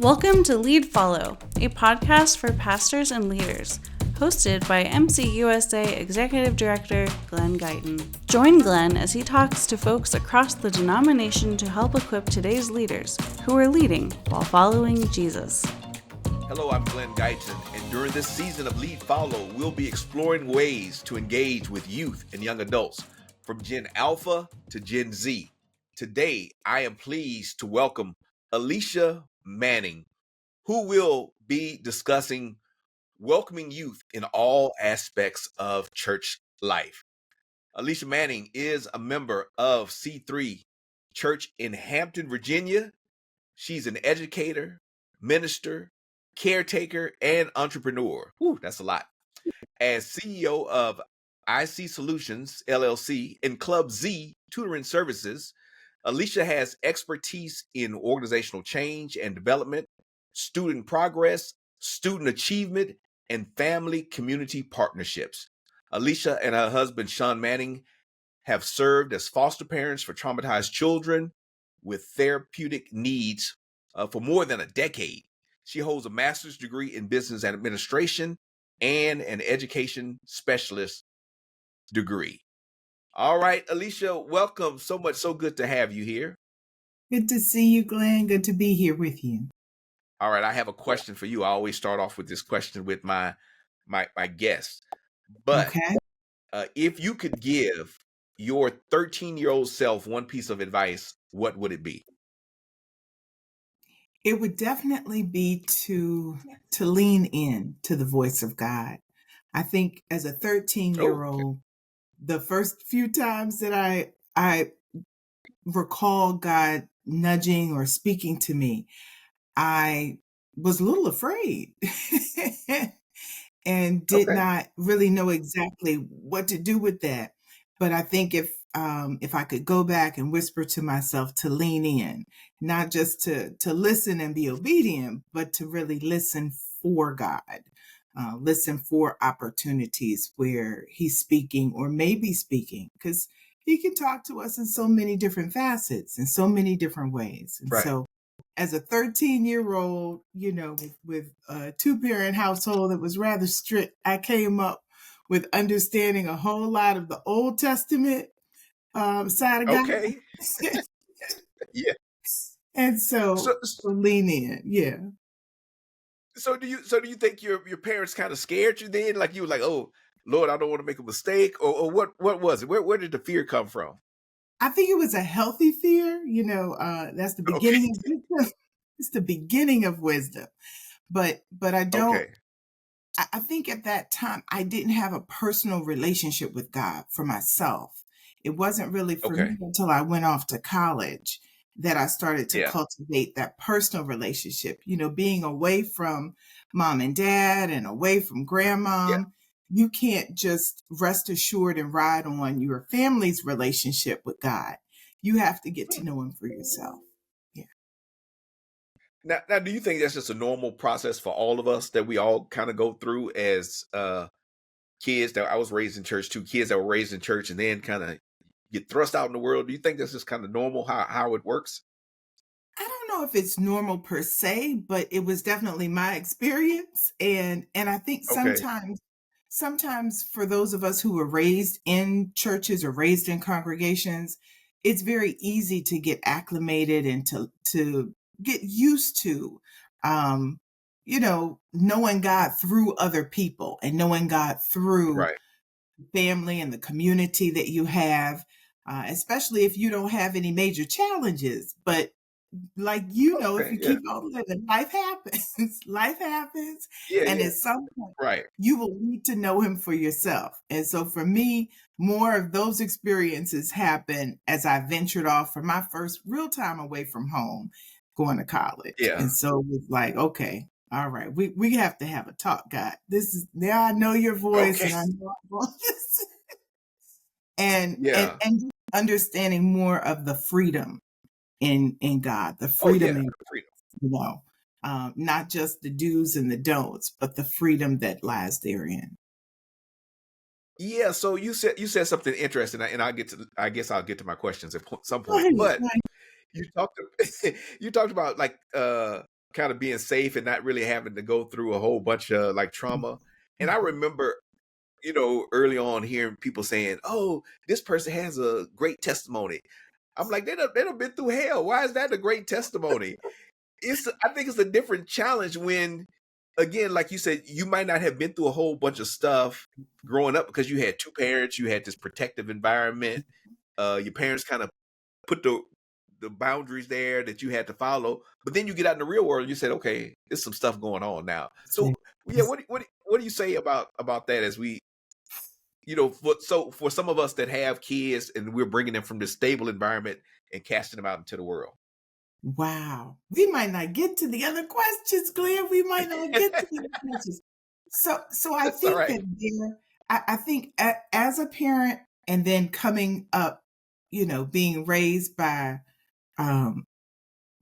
Welcome to Lead Follow, a podcast for pastors and leaders, hosted by MCUSA Executive Director Glenn Guyton. Join Glenn as he talks to folks across the denomination to help equip today's leaders who are leading while following Jesus. Hello, I'm Glenn Guyton, and during this season of Lead Follow, we'll be exploring ways to engage with youth and young adults, from Gen Alpha to Gen Z. Today, I am pleased to welcome Alicia Manning, who will be discussing welcoming youth in all aspects of church life. Alicia Manning is a member of C3 Church in Hampton, Virginia. She's an educator, minister, caretaker, and entrepreneur. Whew, that's a lot. As CEO of IC Solutions, LLC, and Club Z Tutoring Services, Alicia has expertise in organizational change and development, student progress, student achievement, and family community partnerships. Alicia and her husband, Sean Manning, have served as foster parents for traumatized children with therapeutic needs for more than a decade. She holds a master's degree in business administration and an education specialist degree. All right, Alicia, welcome. So good to have you here. Good to see you, Glenn. Good to be here with you. All right, I have a question for you. I always start off with this question with my guests. But Okay. If you could give your 13-year-old self one piece of advice, what would it be? It would definitely be to lean in to the voice of God. I think as a 13-year-old, the first few times that I recall God nudging or speaking to me, I was a little afraid and did not really know exactly what to do with that. But I think if I could go back and whisper to myself to lean in, not just to listen and be obedient, but to really listen for God, listen for opportunities where He's speaking or may be speaking, because He can talk to us in so many different facets, in so many different ways. And so as a 13-year-old, with a two-parent household that was rather strict, I came up with understanding a whole lot of the Old Testament side of God. Okay. Yeah. And so lean in. Yeah. So do you think your parents kind of scared you then? Like you were like, oh Lord, I don't want to make a mistake, or what was it? Where did the fear come from? I think it was a healthy fear. That's the beginning of wisdom. It's the beginning of wisdom. But I don't. I think at that time I didn't have a personal relationship with God for myself. It wasn't really for me until I went off to college that I started to cultivate that personal relationship. Being away from mom and dad and away from grandma, you can't just rest assured and ride on your family's relationship with God. You have to get to know Him for yourself. Now, do you think that's just a normal process for all of us that we all kind of go through as kids? That I was raised in church too, kids that were raised in church and then kind of get thrust out in the world. Do you think that's just kind of normal how it works? I don't know if it's normal per se, but it was definitely my experience. And I think sometimes for those of us who were raised in churches or raised in congregations, it's very easy to get acclimated and to get used to, knowing God through other people and knowing God through family and the community that you have, especially if you don't have any major challenges. But if you keep on living, life happens. Life happens. And at some point, you will need to know Him for yourself. And so for me, more of those experiences happened as I ventured off for my first real time away from home, going to college. And so it was like, okay, all right, we have to have a talk, God. Now I know your voice and I know I'm going to listen. And just understanding more of the freedom in God, the freedom not just the do's and the don'ts, but the freedom that lies therein. Yeah, so you said something interesting, and I guess I'll get to my questions at some point. But you talked about like kind of being safe and not really having to go through a whole bunch of like trauma. And I remember, early on hearing people saying, "Oh, this person has a great testimony." I'm like, they done been through hell. Why is that a great testimony? I think it's a different challenge when, again, like you said, you might not have been through a whole bunch of stuff growing up because you had two parents, you had this protective environment. Your parents kind of put the boundaries there that you had to follow. But then you get out in the real world and you said, okay, there's some stuff going on now. So yeah, what do you say about that as we, for some of us that have kids and we're bringing them from this stable environment and casting them out into the world? Wow. We might not get to the other questions, Glenn. We might not get to the other questions. So I That's all think right. that I think as a parent and then coming up, being raised by um,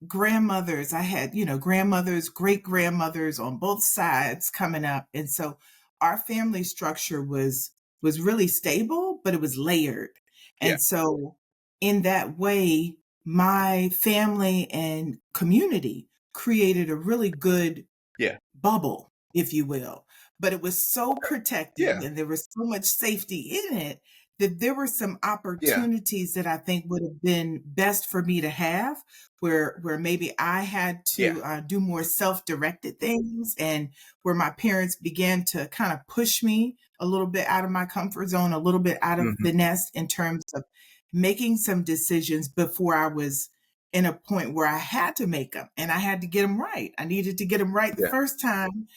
grandmothers, I had, grandmothers, great grandmothers on both sides coming up. And so our family structure was really stable, but it was layered. Yeah. And so in that way, my family and community created a really good Yeah. bubble, if you will. But it was so protected Yeah. and there was so much safety in it that there were some Yeah. opportunities that I think would have been best for me to have, where maybe I had Yeah. to do more self-directed things, and where my parents began to kind of push me a little bit out of my comfort zone, a little bit out of Hmm. the nest in terms of making some decisions before I was in a point where I had to make them and I had to get them right. I needed to get them right the Yeah. first time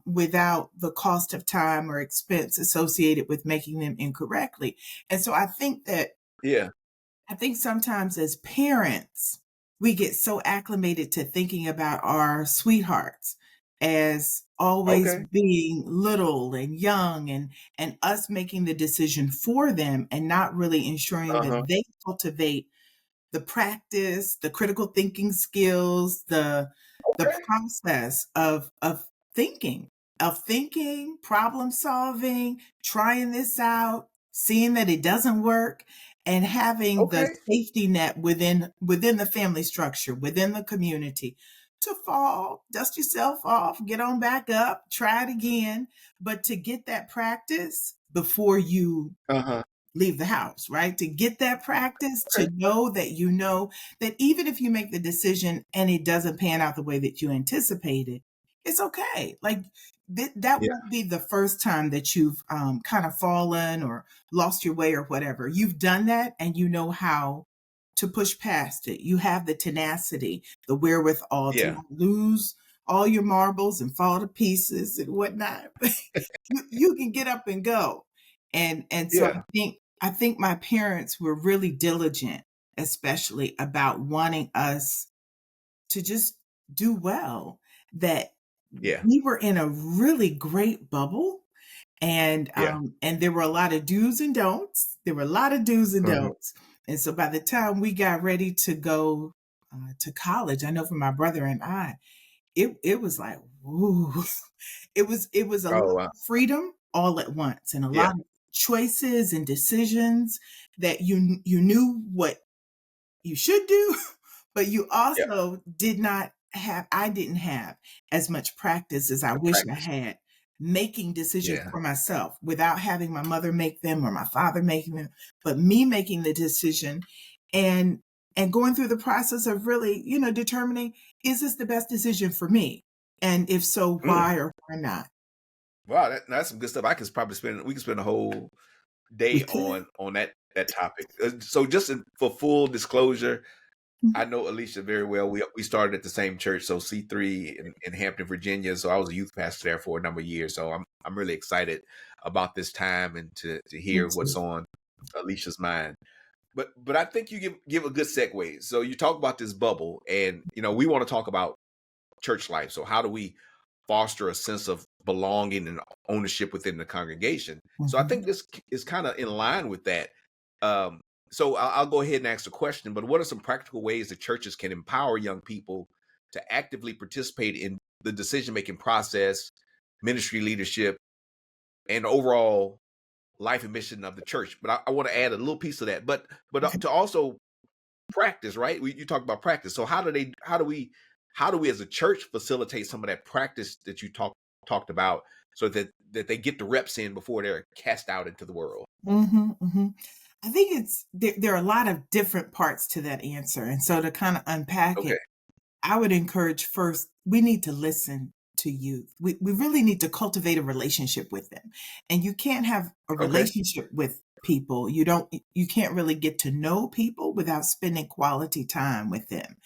without the cost of time or expense associated with making them incorrectly. And so Yeah. I think sometimes as parents, we get so acclimated to thinking about our sweethearts as always Okay. being little and young, and us making the decision for them and not really ensuring that Uh-huh. they cultivate the practice, the critical thinking skills, the Okay. process thinking, thinking, problem solving, trying this out, seeing that it doesn't work, and having the Okay. safety net within the family structure, within the community to fall, dust yourself off, get on back up, try it again, but to get that practice before you Uh-huh. leave the house, right? To get that practice, Okay. to know that even if you make the decision and it doesn't pan out the way that you anticipated, it's okay. Like that Yeah. won't be the first time that you've kind of fallen or lost your way or whatever. You've done that and you know how to push past it. You have the tenacity, the wherewithal to Yeah. not lose all your marbles and fall to pieces and whatnot. You can get up and go. And so Yeah. I think my parents were really diligent, especially about wanting us to just do well, that Yeah. we were in a really great bubble, Yeah. and there were a lot of do's and don'ts. There were a lot of do's and Uh-huh. don'ts. And so by the time we got ready to go to college, I know for my brother and I, it was like, ooh, it was a lot Oh, wow. of freedom all at once and a Yeah. lot of choices and decisions that you knew what you should do, but you Yeah. also I didn't have as much practice as I The wish I practice. had making decisions Yeah. for myself without having my mother make them or my father making them, but me making the decision and going through the process of really, determining, is this the best decision for me? And if so, Mm. why or why not? Wow, that's some good stuff. We can spend a whole We day could. on that topic. So just for full disclosure, I Mhm. know Alicia very well. We started at the same church, so C3 in Hampton, Virginia. So I was a youth pastor there for a number of years. So I'm really excited about this time and to Me hear what's too. on Alicia's mind. But I think you give a good segue. So you talk about this bubble, and we want to talk about church life. So how do we foster a sense of belonging and ownership within the congregation? So I Mhm. think this is kind of in line with that. Um, so I'll go ahead and ask the question. But what are some practical ways that churches can empower young people to actively participate in the decision making process, ministry leadership, and overall life and mission of the church? But I want to add a little piece of that. But Okay. to also practice, right? You talk about practice. So how do we how do we as a church facilitate some of that practice that you talked about so that they get the reps in before they're cast out into the world? I think there are a lot of different parts to that answer. And so to kind of unpack Okay. it, I would encourage first, we need to listen to youth. We really need to cultivate a relationship with them. And you can't have a Okay. relationship with people. You can't really get to know people without spending quality time with them.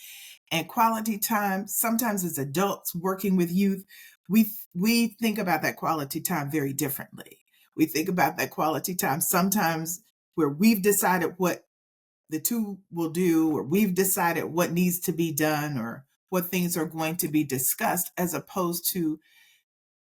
And quality time, sometimes as adults working with youth, we think about that quality time very differently. We think about that quality time sometimes where we've decided what the two will do, or we've decided what needs to be done, or what things are going to be discussed, as opposed to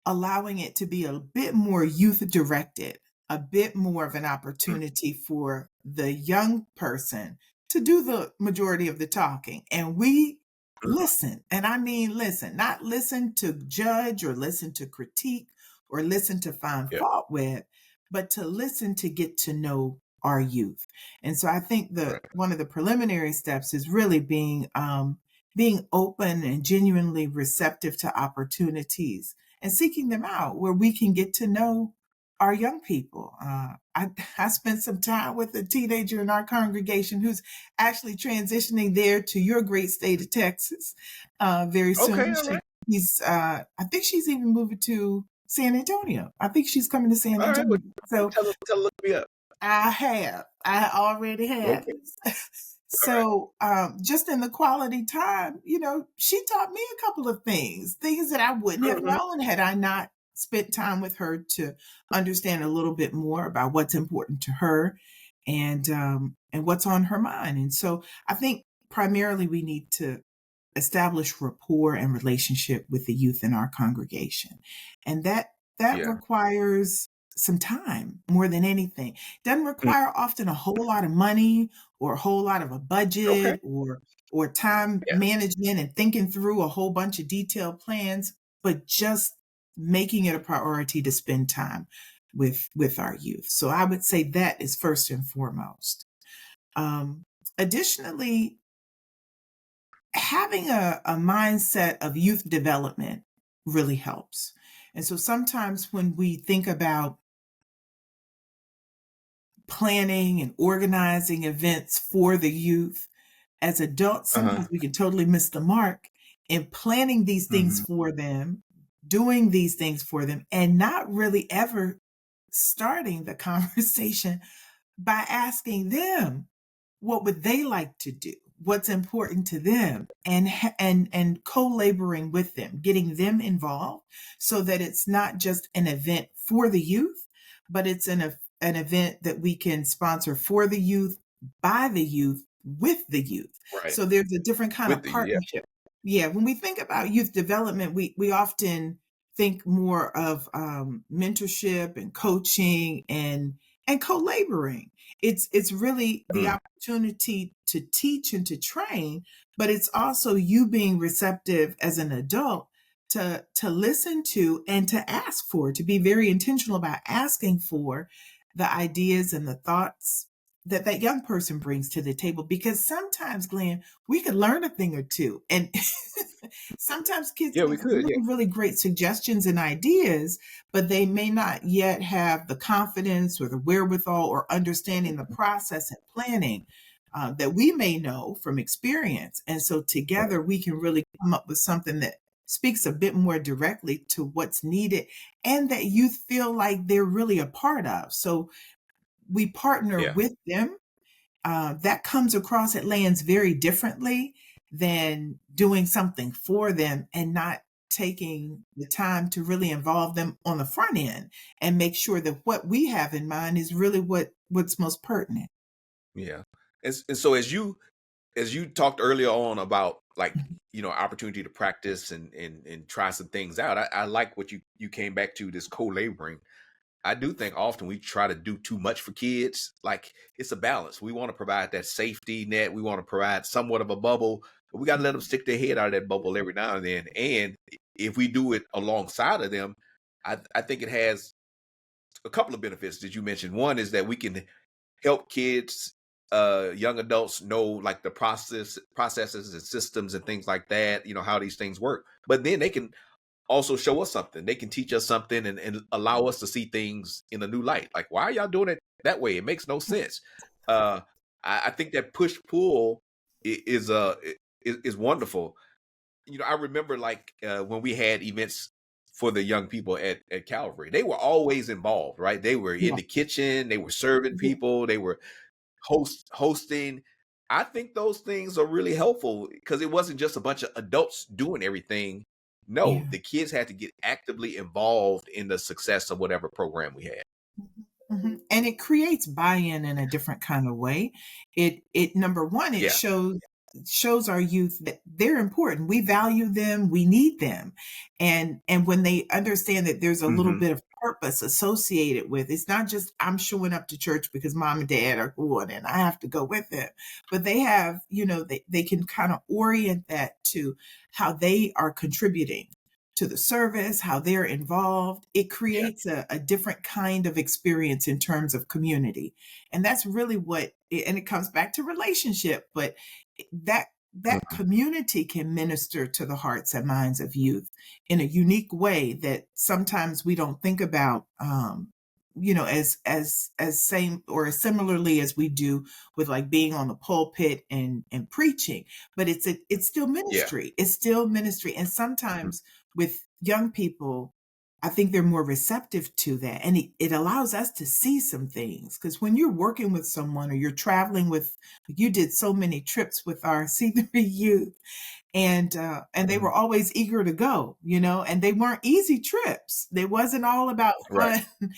allowing it to be a bit more youth directed, a bit more of an Mm, opportunity for the young person to do the majority of the talking. And we mm. listen. And I mean, listen, not listen to judge or listen to critique or listen to find Yeah. fault with, but to listen to get to know our youth. And so I think Right. one of the preliminary steps is really being open and genuinely receptive to opportunities and seeking them out where we can get to know our young people. I spent some time with a teenager in our congregation who's actually transitioning there to your great state of Texas very Okay. soon. All right. I think she's even moving to San Antonio. I think she's coming to San All right. Well, Antonio. So tell her, look me up. I already have. Okay. All right. So, just in the quality time, she taught me a couple of things that I wouldn't have Mhm. known had I not spent time with her to understand a little bit more about what's important to her and what's on her mind. And so I think primarily we need to establish rapport and relationship with the youth in our congregation. And that Yeah. requires some time more than anything. Doesn't Mm. require often a whole lot of money or a whole lot of a Okay. budget or time Yeah. management and thinking through a whole bunch of detailed plans, but just making it a priority to spend time with our youth. So I would say that is first and foremost. Um, Additionally, having a mindset of youth development really helps. And so sometimes when we think about planning and organizing events for the youth, as adults, Uh-huh. sometimes we can totally miss the mark in planning these things Mhm. for them, doing these things for them, and not really ever starting the conversation by asking them what would they like to do, what's important to them, and co-laboring with them, getting them involved so that it's not just an event for the youth, but it's an event that we can sponsor for the youth, by the youth, with the youth. Right. So there's a different kind With of the yeah. partnership. Yeah, when we think about youth development, we often think more of mentorship and coaching and co-laboring. It's really the Mm. opportunity to teach and to train, but it's also you being receptive as an adult to listen to and to ask for, to be very intentional about asking for the ideas and the thoughts that that young person brings to the table. Because sometimes, Glenn, we could learn a thing or two, and sometimes kids Yeah, have we could. Yeah. really, really great suggestions and ideas, but they may not yet have the confidence or the wherewithal or understanding the process and planning that we may know from experience. And so Right. together we can really come up with something that speaks a bit more directly to what's needed and that youth feel like they're really a part of. So we partner Yeah. with them. That comes across, it lands very differently than doing something for them and not taking the time to really involve them on the front end and make sure that what we have in mind is really what's most pertinent. Yeah. And so as you talked earlier on about like, Mhm. opportunity to practice and try some things out. I like what you came back to, this co-laboring. I do think often we try to do too much for kids. Like, it's a balance. We want to provide that safety net. We want to provide somewhat of a bubble, but we got to let them stick their head out of that bubble every now and then. And if we do it alongside of them, I think it has a couple of benefits that you mentioned. One is that we can help kids young adults know like the processes and systems and things like that, how these things work. But then they can also show us something. They can teach us something and allow us to see things in a new light. Like, why are y'all doing it that way? It makes no sense. Uh, I think that push pull is wonderful. I remember like when we had events for the young people at Calvary, they were always involved, right? They were in Yeah. the kitchen, they were serving Yeah. people, they were hosting. I think those things are really helpful because it wasn't just a bunch of adults doing everything. No, Yeah. the kids had to get actively involved in the success of whatever program we had. And it creates buy-in in a different kind of way. It number one, it Yeah. shows our youth that they're important. We value them, we need them. And when they understand that there's a little Hmm. bit of purpose associated with it's not just I'm showing up to church because mom and dad are going and I have to go with them. But they have, they can kind of orient that to how they are contributing to the service, how they're involved. It Yeah. creates a different kind of experience in terms of community. And that's really and it comes back to relationship, but that Mhm. community can minister to the hearts and minds of youth in a unique way that sometimes we don't think about, as same or as similarly as we do with like being on the pulpit and preaching. But it's still Yeah. ministry. It's still ministry. And Mhm. sometimes with young people, I think they're more receptive to that. And it allows us to see some things. Because when you're working with someone or you're traveling with, you did so many trips with our C3 youth, and they were Mhm. always eager to go, and they weren't easy trips. They wasn't all about Right. fun.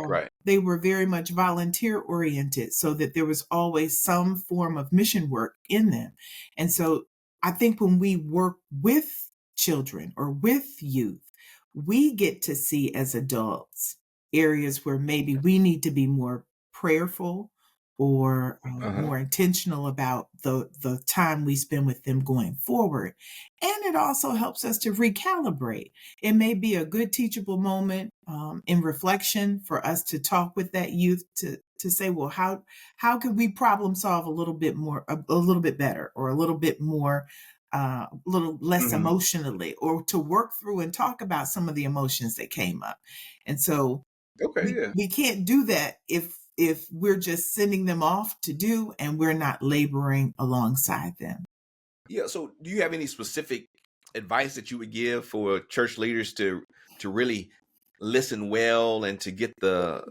Right. They were very much volunteer oriented, so that there was always some form of mission work in them. And so I think when we work with children or with youth, we get to see as adults areas where maybe we need to be more prayerful or Uh-huh. more intentional about the time we spend with them going forward. And it also helps us to recalibrate. It may be a good teachable moment in reflection for us to talk with that youth to say, well, how can we problem solve a little bit more, a little bit better, or a little bit more, a little less Mhm. emotionally, or to work through and talk about some of the emotions that came up. And so Okay. we Yeah. we can't do that if we're just sending them off to do and we're not laboring alongside them. Yeah. So, do you have any specific advice that you would give for church leaders to really listen well and to get the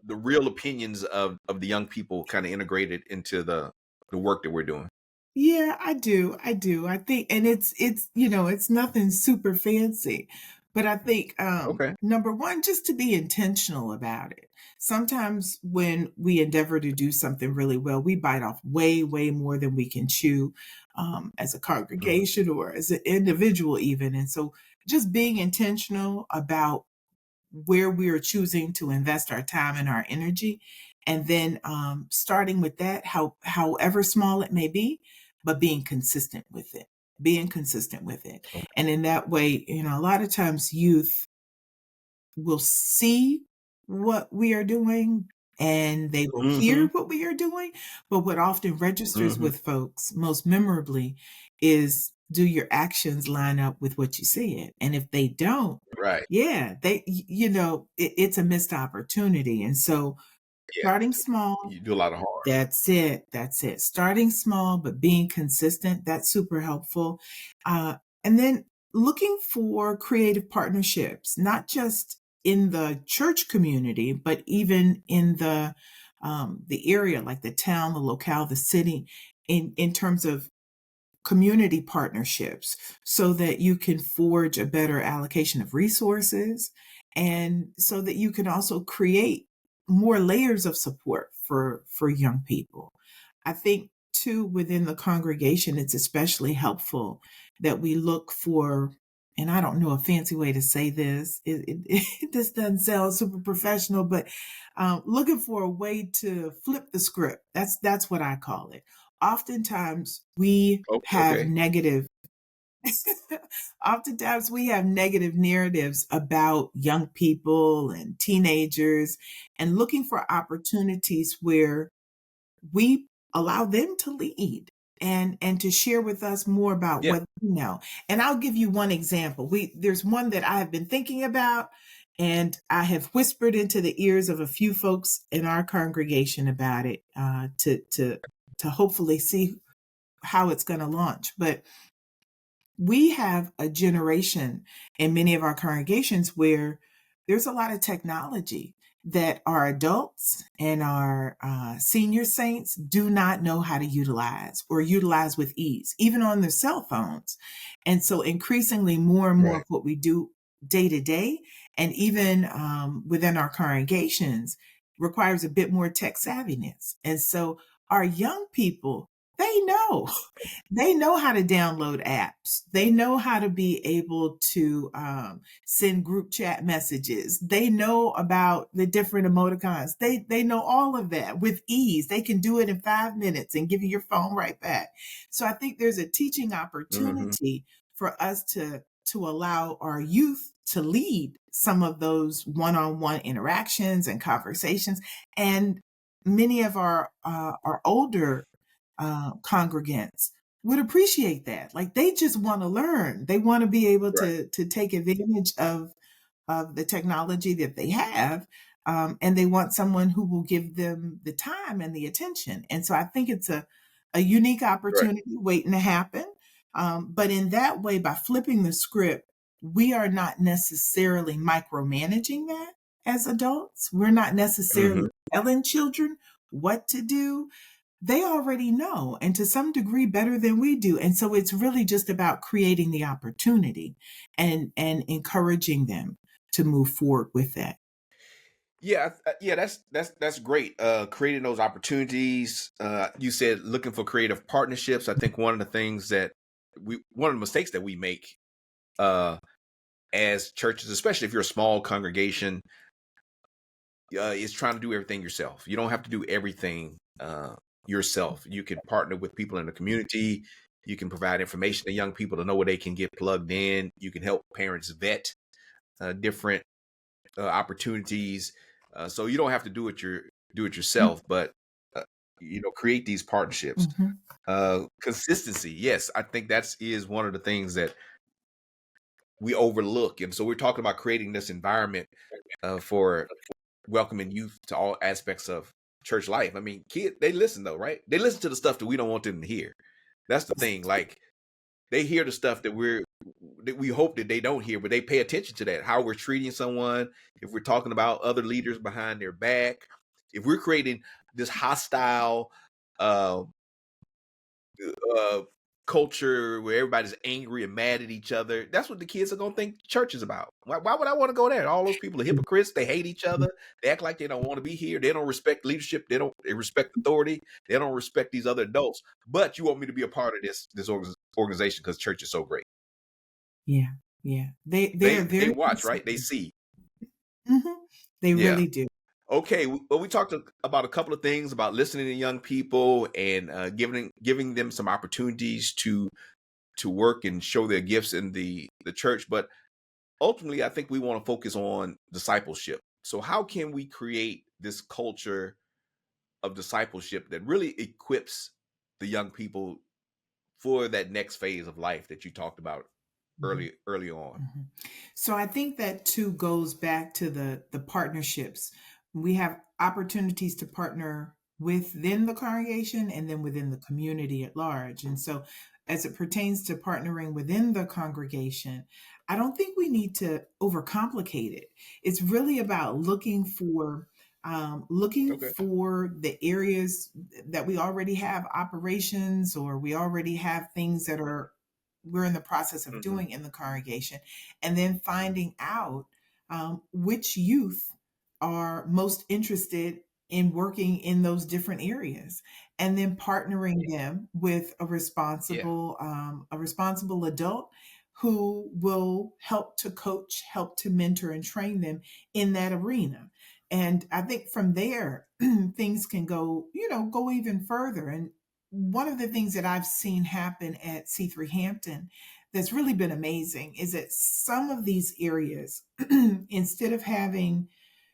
real opinions of the young people kind of integrated into the work that we're doing? Yeah, I do. I do. I think, and it's nothing super fancy, but I think, Okay. number one, just to be intentional about it. Sometimes when we endeavor to do something really well, we bite off way, way more than we can chew, as a Mhm. congregation or as an individual even. And so just being intentional about where we are choosing to invest our time and our energy. And then starting with that, however small it may be, but being consistent with it, being consistent with it. And in that way, a lot of times youth will see what we are doing and they will hear Mhm. what we are doing. But what often registers Mhm. with folks most memorably is, do your actions line up with what you said? And if they don't, Right. yeah, it's a missed opportunity. And so Yeah. starting small, You do a lot of harm. that's it. That's it. Starting small, but being consistent, that's super helpful. And then looking for creative partnerships, not just in the church community, but even in the area, like the town, the locale, the city, in terms of community partnerships so that you can forge a better allocation of resources and so that you can also create more layers of support for young people. I think too within the congregation it's especially helpful that we look for, and I don't know a fancy way to say this. This doesn't sound super professional, but looking for a way to flip the script. That's what I call it. Oftentimes we have Okay. negative Oftentimes we have negative narratives about young people and teenagers and looking for opportunities where we allow them to lead and to share with us more about Yeah. what they know. And I'll give you one example. There's one that I have been thinking about, and I have whispered into the ears of a few folks in our congregation about it, to hopefully see how it's going to launch. But we have a generation in many of our congregations where there's a lot of technology that our adults and our senior saints do not know how to utilize or utilize with ease, even on their cell phones. And so, increasingly, more and more Right. of what we do day to day, and even within our congregations, requires a bit more tech savviness. And so, our young people, they know. They know how to download apps. They know how to be able to send group chat messages. They know about the different emoticons. They know all of that with ease. They can do it in 5 minutes and give you your phone right back. So I think there's a teaching Hmm. opportunity for us to allow our youth to lead some of those one-on-one interactions and conversations. And many of our older congregants would appreciate that. Like they just want to learn. They want to be able Right. to take advantage of the technology that they have. And they want someone who will give them the time and the attention. And so I think it's a unique Right. opportunity waiting to happen. But in that way, by flipping the script, we are not necessarily micromanaging that as adults. We're not necessarily Hmm. telling children what to do. They already know, and to some degree better than we do. And so it's really just about creating the opportunity and encouraging them to move forward with that. Yeah, yeah, that's great. Creating those opportunities. You said looking for creative partnerships. I think one of the things that one of the mistakes that we make uh, as churches, especially if you're a small congregation, is trying to do everything yourself. You don't have to do everything yourself. You can partner with people in the community. You can provide information to young people to know where they can get plugged in. You can help parents vet different opportunities. So you don't have to do it yourself, but uh, create these partnerships. Mhm. Consistency, yes, I think is one of the things that we overlook, and so we're talking about creating this environment for welcoming youth to all aspects of church life. I mean, they listen though, right? They listen to the stuff that we don't want them to hear. That's the thing. Like they hear the stuff that we hope that they don't hear, but they pay attention to that. How we're treating someone, if we're talking about other leaders behind their back, if we're creating this hostile uh, uh, culture where everybody's angry and mad at each other, that's what the kids are gonna think church is about. Why would I want to go there? All those people are hypocrites. They hate each other. They act like they don't want to be here. They don't respect leadership. They respect authority. They don't respect these other adults. But you want me to be a part of this organization because church is so great. Yeah, yeah. They are They very watch, right? They considerate. see. Mhm. They Yeah. really do. Okay. Well, we talked about a couple of things about listening to young people and giving them some opportunities to work and show their gifts in the church. But ultimately, I think we want to focus on discipleship. So, how can we create this culture of discipleship that really equips the young people for that next phase of life that you talked about Mhm. early on? Mhm. So I think that too goes back to the partnerships. We have opportunities to partner within the congregation and then within the community at large. And so as it pertains to partnering within the congregation, I don't think we need to overcomplicate it. It's really about looking Okay. for the areas that we already have operations or we already have things that are we're in the process of Hmm. doing in the congregation, and then finding out which youth are most interested in working in those different areas, and then partnering them with Yeah. a responsible adult who will help to coach, help to mentor, and train them in that arena. And I think from there, things can go, go even further. And one of the things that I've seen happen at C3 Hampton that's really been amazing is that some of these areas, instead of having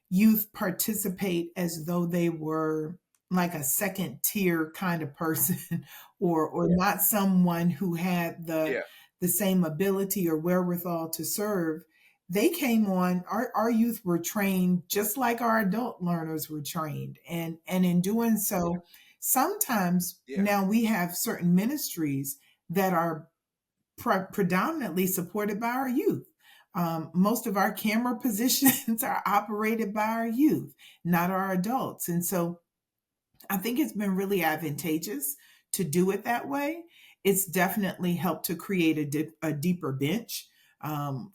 youth participate as though they were like a second tier kind of person or not someone who had Yeah. the same ability or wherewithal to serve. They came on, our youth were trained just like our adult learners were trained, and in doing so, sometimes Yeah. now we have certain ministries that are predominantly supported by our youth. Most of our camera positions are operated by our youth, not our adults. And so I think it's been really advantageous to do it that way. It's definitely helped to create a deeper bench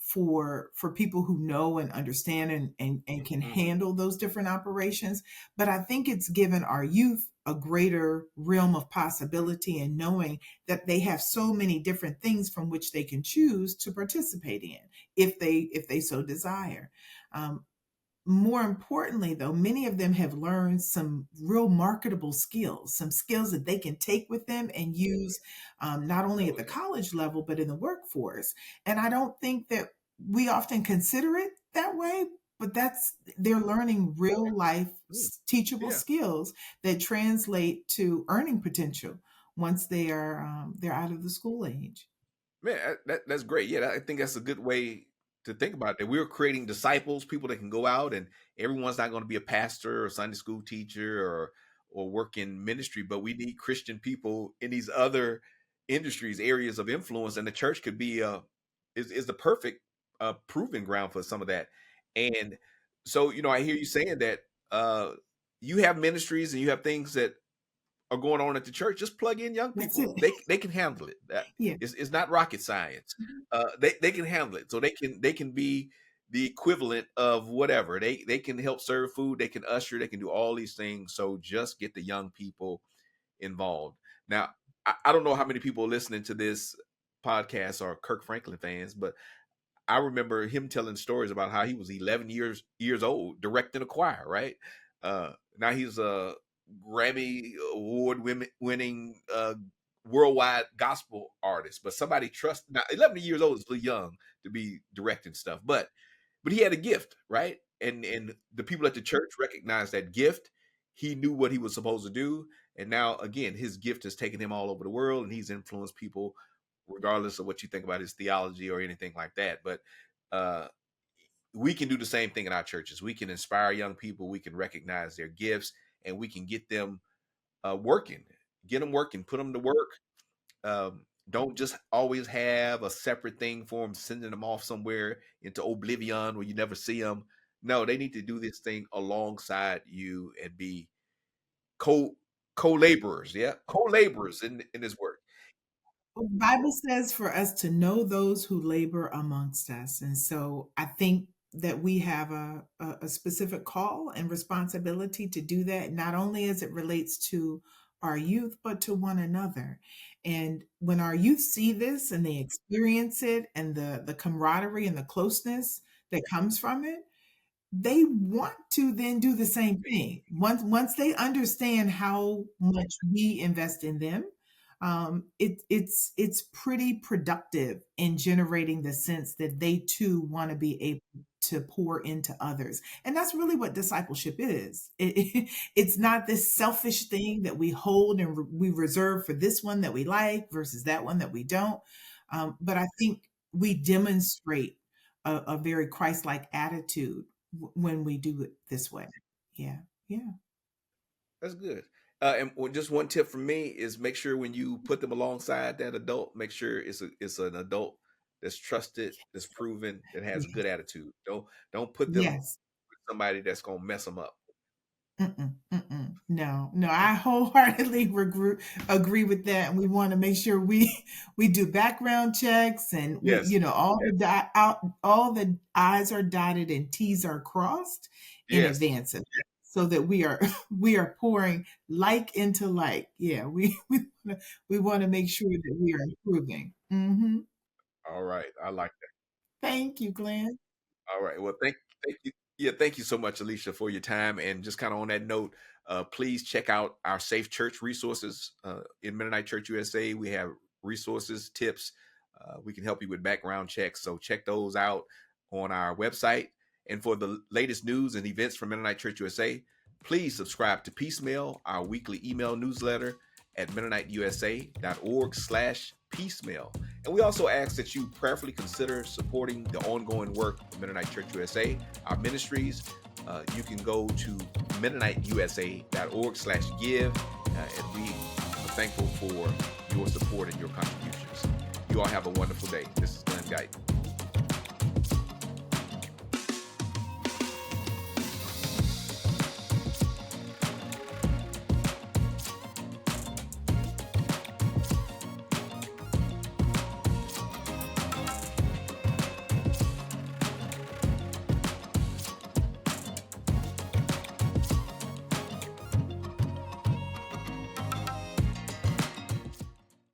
for people who know and understand and can Mhm. handle those different operations. But I think it's given our youth a greater realm of possibility and knowing that they have so many different things from which they can choose to participate in if they so desire. Um, More importantly, though, many of them have learned some real marketable skills, some skills that they can take with them and use not only Oh at the yeah. college level, but in the workforce. And I don't think that we often consider it that way, but they're learning real life Mm. teachable Yeah. skills that translate to earning potential once they're out of the school age. Man, that's great. Yeah, I think that's a good way to think about it. That we're creating disciples, people that can go out, and everyone's not going to be a pastor or Sunday school teacher or work in ministry, but we need Christian people in these other industries, areas of influence, and the church could be is the perfect proving ground for some of that. And so, I hear you saying that uh, you have ministries and you have things that are going on at the church, just plug in young That's people. it. They can handle it. That Yeah. it's not rocket science. They can handle it. So they can be the equivalent of whatever. They can help serve food. They can usher. They can do all these things. So just get the young people involved. Now, I don't know how many people listening to this podcast are Kirk Franklin fans, but I remember him telling stories about how he was 11 years old directing a choir, right? Now he's a Grammy award winning worldwide gospel artist, but somebody trust now 11 years old is still young to be directing stuff, but he had a gift, right? And the people at the church recognized that gift. He knew what he was supposed to do, and now again, his gift has taken him all over the world, and he's influenced people, regardless of what you think about his theology or anything like that. But uh, we can do the same thing in our churches. We can inspire young people. We can recognize their gifts, and we can get them working. Get them working. Put them to work. Don't just always have a separate thing for them, sending them off somewhere into oblivion where you never see them. No, they need to do this thing alongside you and be co co laborers. Yeah, co laborers in this work. Well, the Bible says for us to know those who labor amongst us. And so I think that we have a specific call and responsibility to do that, not only as it relates to our youth, but to one another. And when our youth see this and they experience it and the camaraderie and the closeness that comes from it, they want to then do the same thing. Once they understand how much we invest in them, it's pretty productive in generating the sense that they too want to be able to pour into others. And that's really what discipleship is. It's not this selfish thing that we hold and we reserve for this one that we like versus that one that we don't. But I think we demonstrate a very Christ-like attitude when we do it this way. Yeah. Yeah. That's good. Just one tip from me is make sure when you put them alongside that adult, make sure it's an adult that's trusted, that's proven, that has a Yes. good attitude. Don't put them Yes. with somebody that's gonna mess them up. Mm-mm, mm-mm. No, no, I wholeheartedly agree with that. And we want to make sure we do background checks and we, Yes, all yes, all the I's are dotted and T's are crossed in yes. advance of that, so that we are we are pouring like into like. Yeah, we want to make sure that we are improving. All right, I like that. Thank you, Glenn. All right, well, thank you. Yeah, thank you so much, Alicia, for your time. And just kind of on that note, Please check out our Safe Church resources in Mennonite Church USA. We have resources, tips. We can help you with background checks. So check those out on our website. And for the latest news and events from Mennonite Church USA, please subscribe to Peacemail, our weekly email newsletter at MennoniteUSA.org/peacemail. And we also ask that you prayerfully consider supporting the ongoing work of Mennonite Church USA, our ministries. You can go to MennoniteUSA.org/give, and we are thankful for your support and your contributions. You all have a wonderful day. This is Glenn Guyton.